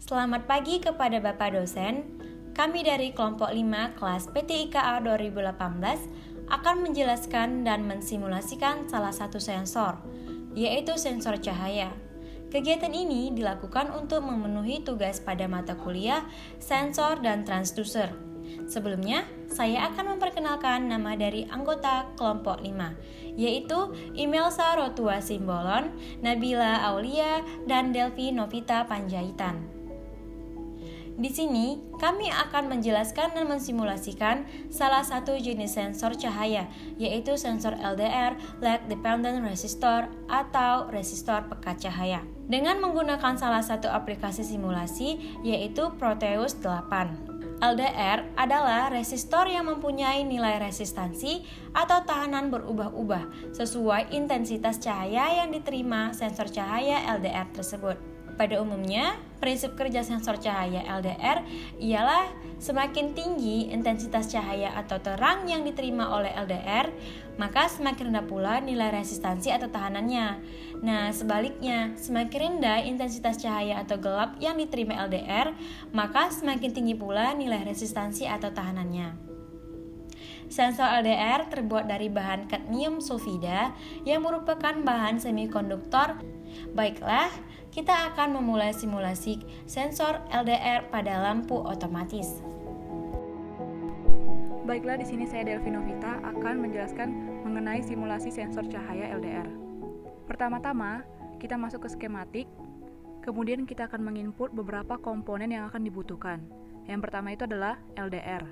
Selamat pagi kepada Bapak dosen. Kami dari kelompok 5 kelas PTIKA 2018 akan menjelaskan dan mensimulasikan salah satu sensor, yaitu sensor cahaya. Kegiatan ini dilakukan untuk memenuhi tugas pada mata kuliah sensor dan transducer. Sebelumnya, saya akan memperkenalkan nama dari anggota kelompok 5, yaitu Imelsa Rotua Simbolon, Nabila Aulia, dan Delvi Novita Panjaitan. Di sini, kami akan menjelaskan dan mensimulasikan salah satu jenis sensor cahaya, yaitu sensor LDR Light Dependent Resistor atau resistor pekat cahaya. Dengan menggunakan salah satu aplikasi simulasi, yaitu Proteus 8. LDR adalah resistor yang mempunyai nilai resistansi atau tahanan berubah-ubah sesuai intensitas cahaya yang diterima sensor cahaya LDR tersebut. Pada umumnya, prinsip kerja sensor cahaya LDR ialah semakin tinggi intensitas cahaya atau terang yang diterima oleh LDR, maka semakin rendah pula nilai resistansi atau tahanannya. Nah, sebaliknya, semakin rendah intensitas cahaya atau gelap yang diterima LDR, maka semakin tinggi pula nilai resistansi atau tahanannya. Sensor LDR terbuat dari bahan kadmium sulfida yang merupakan bahan semikonduktor. Baiklah, kita akan memulai simulasi sensor LDR pada lampu otomatis. Baiklah, di sini saya Delvi Novita akan menjelaskan mengenai simulasi sensor cahaya LDR. Pertama-tama, kita masuk ke skematik, kemudian kita akan menginput beberapa komponen yang akan dibutuhkan. Yang pertama itu adalah LDR.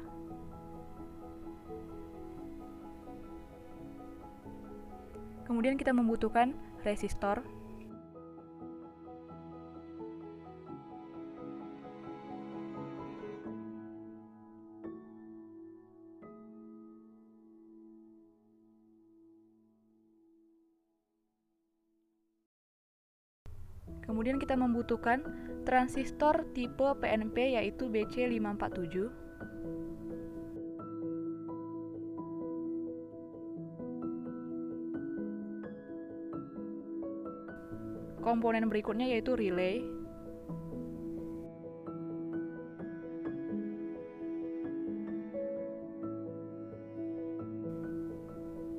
Kemudian kita membutuhkan resistor, kemudian kita membutuhkan transistor tipe PNP yaitu BC547. Komponen berikutnya yaitu relay.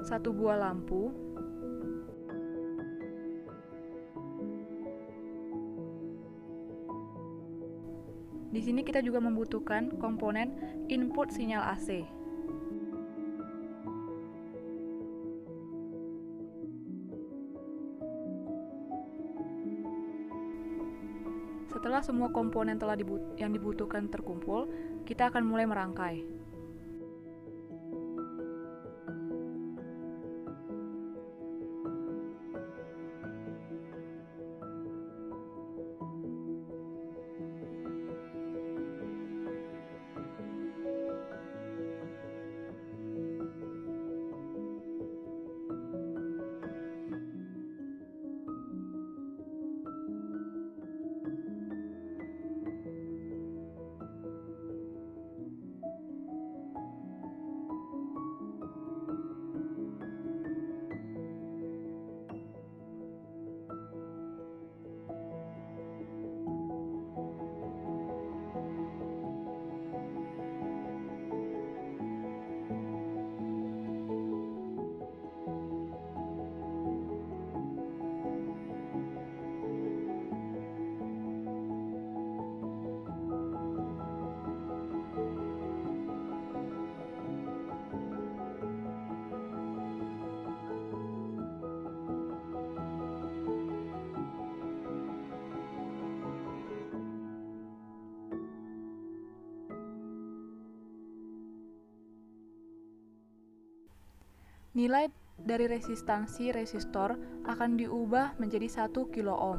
Satu buah lampu. Di sini kita juga membutuhkan komponen input sinyal AC. Setelah semua komponen yang dibutuhkan terkumpul, kita akan mulai merangkai. Nilai dari resistansi resistor akan diubah menjadi 1 kilo ohm.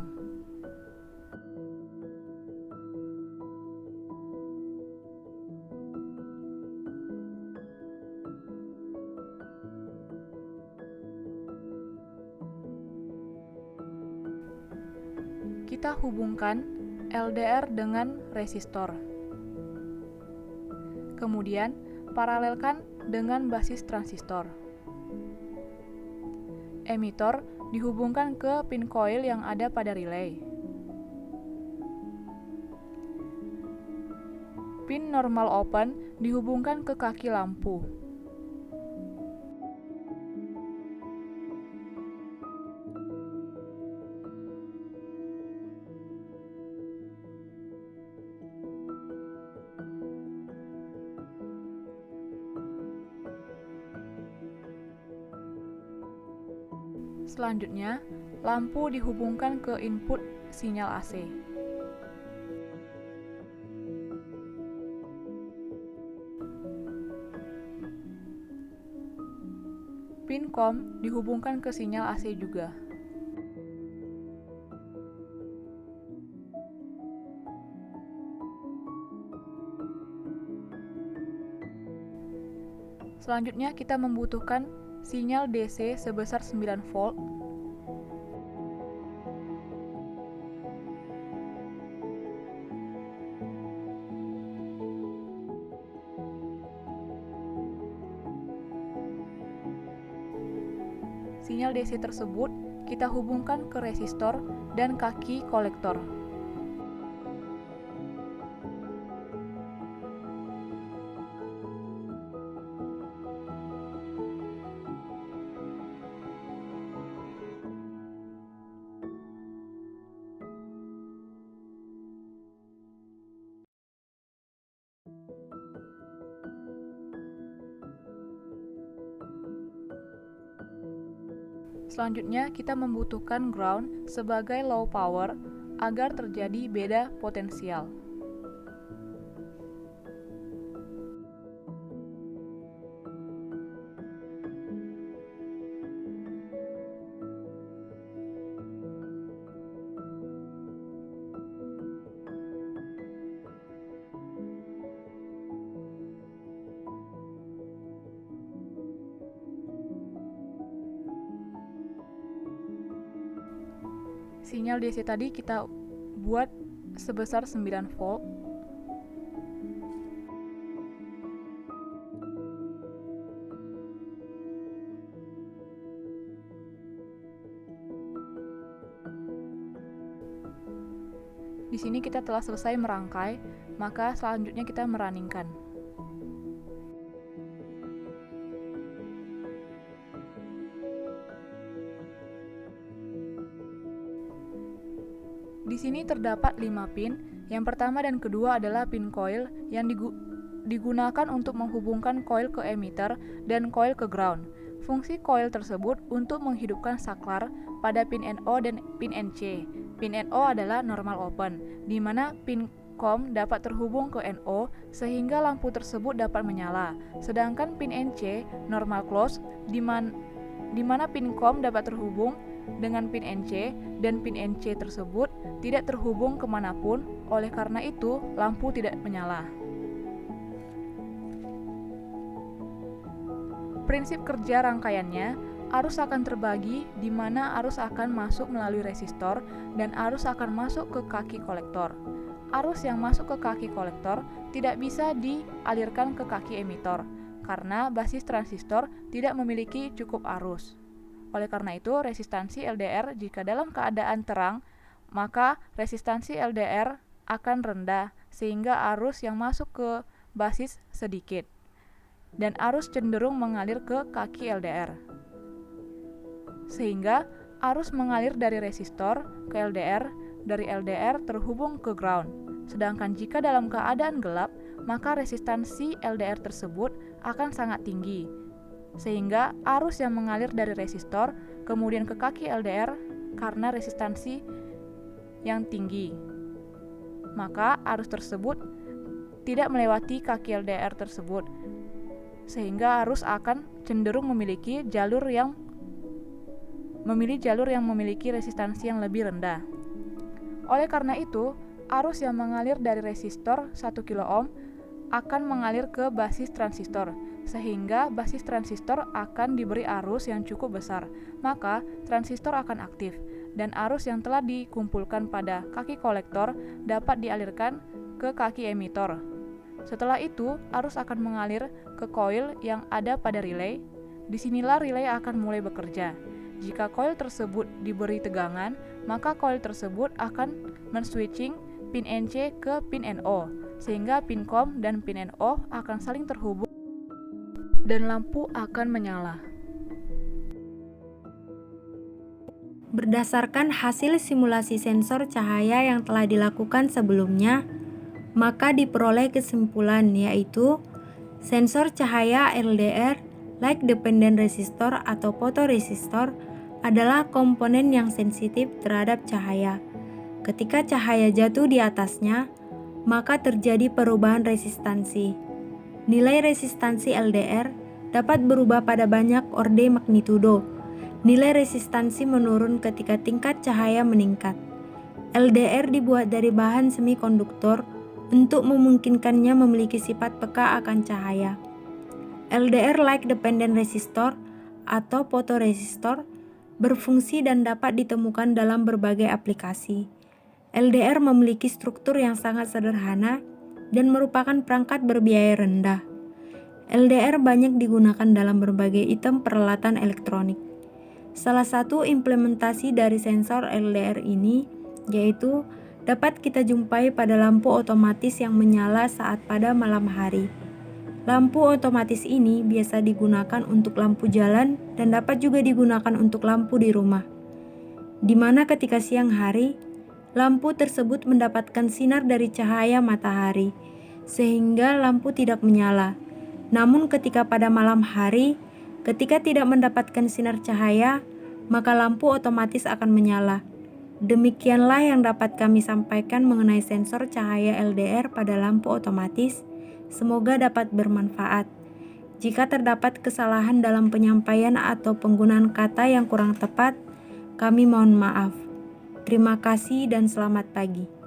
Kita hubungkan LDR dengan resistor. Kemudian, paralelkan dengan basis transistor. Emitor dihubungkan ke pin coil yang ada pada relay. Pin normal open dihubungkan ke kaki lampu. Selanjutnya, lampu dihubungkan ke input sinyal AC. Pin COM dihubungkan ke sinyal AC juga. Selanjutnya kita membutuhkan sinyal DC sebesar 9 volt. Sinyal DC tersebut kita hubungkan ke resistor dan kaki kolektor. Selanjutnya, kita membutuhkan ground sebagai low power agar terjadi beda potensial. Sinyal DC tadi kita buat sebesar 9 volt. Di sini kita telah selesai merangkai, maka selanjutnya kita merunningkan. Di sini terdapat 5 pin. Yang pertama dan kedua adalah pin coil yang digunakan untuk menghubungkan coil ke emitter dan coil ke ground. Fungsi coil tersebut untuk menghidupkan saklar pada pin NO dan pin NC. Pin NO adalah normal open, di mana pin COM dapat terhubung ke NO sehingga lampu tersebut dapat menyala. Sedangkan pin NC normal close, di mana pin COM dapat terhubung dengan pin NC dan pin NC tersebut tidak terhubung kemanapun, oleh karena itu lampu tidak menyala. Prinsip kerja rangkaiannya, arus akan terbagi di mana arus akan masuk melalui resistor dan arus akan masuk ke kaki kolektor. Arus yang masuk ke kaki kolektor tidak bisa dialirkan ke kaki emitor karena basis transistor tidak memiliki cukup arus. Oleh karena itu, resistansi LDR jika dalam keadaan terang, maka resistansi LDR akan rendah sehingga arus yang masuk ke basis sedikit dan arus cenderung mengalir ke kaki LDR. Sehingga arus mengalir dari resistor ke LDR, dari LDR terhubung ke ground. Sedangkan jika dalam keadaan gelap, maka resistansi LDR tersebut akan sangat tinggi. Sehingga arus yang mengalir dari resistor kemudian ke kaki LDR karena resistansi yang tinggi, maka arus tersebut tidak melewati kaki LDR tersebut, sehingga arus akan cenderung memilih jalur yang memiliki resistansi yang lebih rendah. Oleh karena itu, arus yang mengalir dari resistor 1 kilo ohm akan mengalir ke basis transistor, sehingga basis transistor akan diberi arus yang cukup besar, maka transistor akan aktif, dan arus yang telah dikumpulkan pada kaki kolektor dapat dialirkan ke kaki emitor. Setelah itu, arus akan mengalir ke coil yang ada pada relay. Disinilah relay akan mulai bekerja. Jika coil tersebut diberi tegangan, maka coil tersebut akan men-switching pin NC ke pin NO. sehingga pin COM dan pin NO akan saling terhubung dan lampu akan menyala. Berdasarkan hasil simulasi sensor cahaya yang telah dilakukan sebelumnya, maka diperoleh kesimpulan yaitu sensor cahaya LDR, Light Dependent Resistor atau fotoresistor, adalah komponen yang sensitif terhadap cahaya. Ketika cahaya jatuh di atasnya, maka terjadi perubahan resistansi. Nilai resistansi LDR dapat berubah pada banyak orde magnitudo. Nilai resistansi menurun ketika tingkat cahaya meningkat. LDR dibuat dari bahan semikonduktor untuk memungkinkannya memiliki sifat peka akan cahaya. LDR Light Dependent Resistor atau fotoresistor berfungsi dan dapat ditemukan dalam berbagai aplikasi. LDR memiliki struktur yang sangat sederhana dan merupakan perangkat berbiaya rendah. LDR banyak digunakan dalam berbagai item peralatan elektronik. Salah satu implementasi dari sensor LDR ini yaitu dapat kita jumpai pada lampu otomatis yang menyala saat pada malam hari. Lampu otomatis ini biasa digunakan untuk lampu jalan dan dapat juga digunakan untuk lampu di rumah. Di mana ketika siang hari, lampu tersebut mendapatkan sinar dari cahaya matahari, sehingga lampu tidak menyala. Namun ketika pada malam hari, ketika tidak mendapatkan sinar cahaya, maka lampu otomatis akan menyala. Demikianlah yang dapat kami sampaikan mengenai sensor cahaya LDR pada lampu otomatis. Semoga dapat bermanfaat. Jika terdapat kesalahan dalam penyampaian atau penggunaan kata yang kurang tepat, kami mohon maaf. Terima kasih dan selamat pagi.